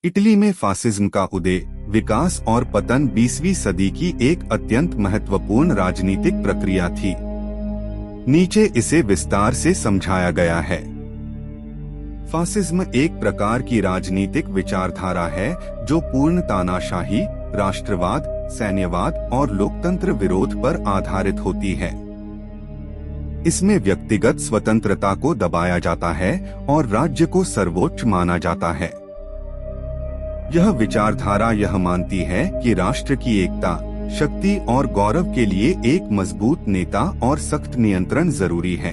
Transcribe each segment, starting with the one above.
Italy में fascism का उदय, विकास और पतन 20वीं सदी की एक अत्यंत महत्वपूर्ण राजनीतिक प्रक्रिया थी। नीचे इसे विस्तार से समझाया गया है। फासिज्म एक प्रकार की राजनीतिक विचारधारा है जो पूर्ण तानाशाही, राष्ट्रवाद, सैन्यवाद और लोकतंत्र विरोध पर आधारित होती है। इसमें व्यक्तिगत स्वतंत्रता को दबाया जाता है और राज्य को सर्वोच्च माना जाता है। यह विचारधारा यह मानती है कि राष्ट्र की एकता, शक्ति और गौरव के लिए एक मजबूत नेता और सख्त नियंत्रण जरूरी है।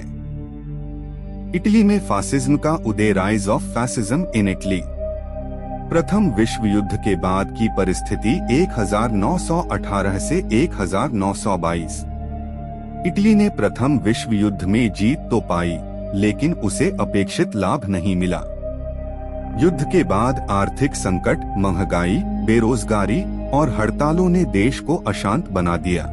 इटली में फासिज्म का उदय, rise of fascism in Italy. प्रथम विश्व युद्ध के बाद की परिस्थिति 1918 से 1922। इटली ने प्रथम विश्व युद्ध में जीत तो पाई, लेकिन उसे अपेक्षित लाभ नहीं मिला। युद्ध के बाद आर्थिक संकट, महंगाई, बेरोजगारी और हड़तालों ने देश को अशांत बना दिया।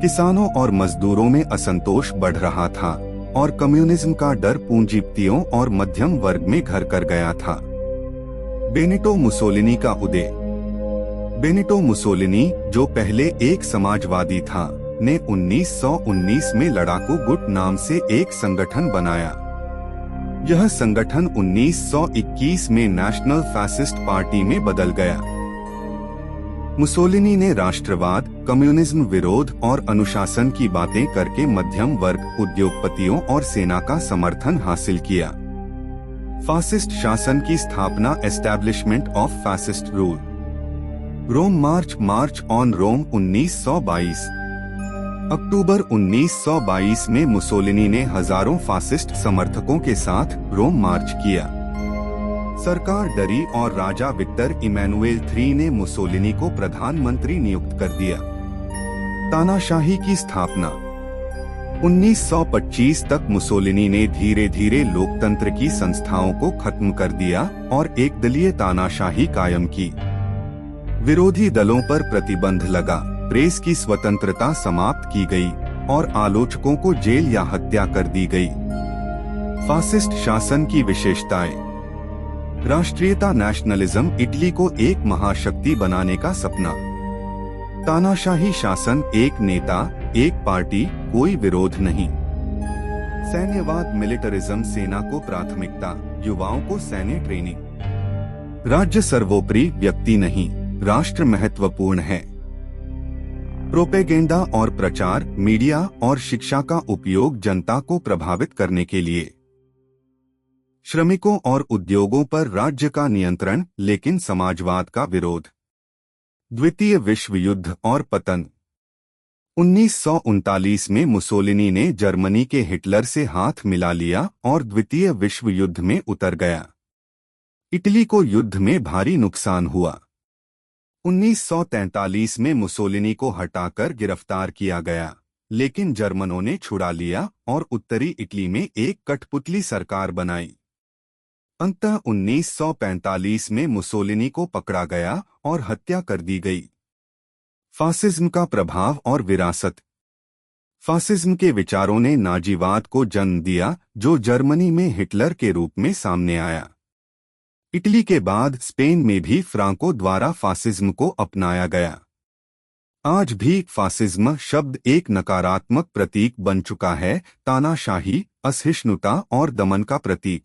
किसानों और मजदूरों में असंतोष बढ़ रहा था और कम्युनिज्म का डर पूंजीपतियों और मध्यम वर्ग में घर कर गया था। बेनिटो मुसोलिनी का उदय। बेनिटो मुसोलिनी, जो पहले एक समाजवादी था, ने 1919 में लड़ाकू गुट नाम से एक संगठन बनाया। यह संगठन 1921 में नेशनल फैसिस्ट पार्टी में बदल गया। मुसोलिनी ने राष्ट्रवाद, कम्युनिज्म विरोध और अनुशासन की बातें करके मध्यम वर्ग, उद्योगपतियों और सेना का समर्थन हासिल किया। फासिस्ट शासन की स्थापना, establishment of fascist rule. Rome march, march on Rome 1922। अक्टूबर 1922 में मुसोलिनी ने हजारों फासिस्ट समर्थकों के साथ रोम मार्च किया। सरकार डरी और राजा विक्टर इमैनुएल III ने मुसोलिनी को प्रधानमंत्री नियुक्त कर दिया। तानाशाही की स्थापना। 1925 तक मुसोलिनी ने धीरे धीरे लोकतंत्र की संस्थाओं को खत्म कर दिया और एकदलीय तानाशाही कायम की। विरोधी दलों पर प्रतिबंध लगा, प्रेस की स्वतंत्रता समाप्त की गई और आलोचकों को जेल या हत्या कर दी गई। फासिस्ट शासन की विशेषताएं। राष्ट्रीयता, नेशनलिज्म, इटली को एक महाशक्ति बनाने का सपना। तानाशाही शासन, एक नेता, एक पार्टी, कोई विरोध नहीं। सैन्यवाद, मिलिटरिज्म, सेना को प्राथमिकता, युवाओं को सैन्य ट्रेनिंग। राज्य सर्वोपरि, व्यक्ति नहीं, राष्ट्र महत्वपूर्ण है। प्रोपेगेंडा और प्रचार, मीडिया और शिक्षा का उपयोग जनता को प्रभावित करने के लिए। श्रमिकों और उद्योगों पर राज्य का नियंत्रण, लेकिन समाजवाद का विरोध। द्वितीय विश्व युद्ध और पतन। 1939 में मुसोलिनी ने जर्मनी के हिटलर से हाथ मिला लिया और द्वितीय विश्व युद्ध में उतर गया। इटली को युद्ध में भारी नुकसान हुआ। 1943 में मुसोलिनी को हटाकर गिरफ्तार किया गया, लेकिन जर्मनों ने छुड़ा लिया और उत्तरी इटली में एक कठपुतली सरकार बनाई। अंततः 1945 में मुसोलिनी को पकड़ा गया और हत्या कर दी गई। फासिज्म का प्रभाव और विरासत। फासिज्म के विचारों ने नाजीवाद को जन्म दिया, जो जर्मनी में हिटलर के रूप में सामने आया। इटली के बाद स्पेन में भी फ्रांको द्वारा फासिज्म को अपनाया गया। आज भी फासिज्म शब्द एक नकारात्मक प्रतीक बन चुका है, तानाशाही, असहिष्णुता और दमन का प्रतीक।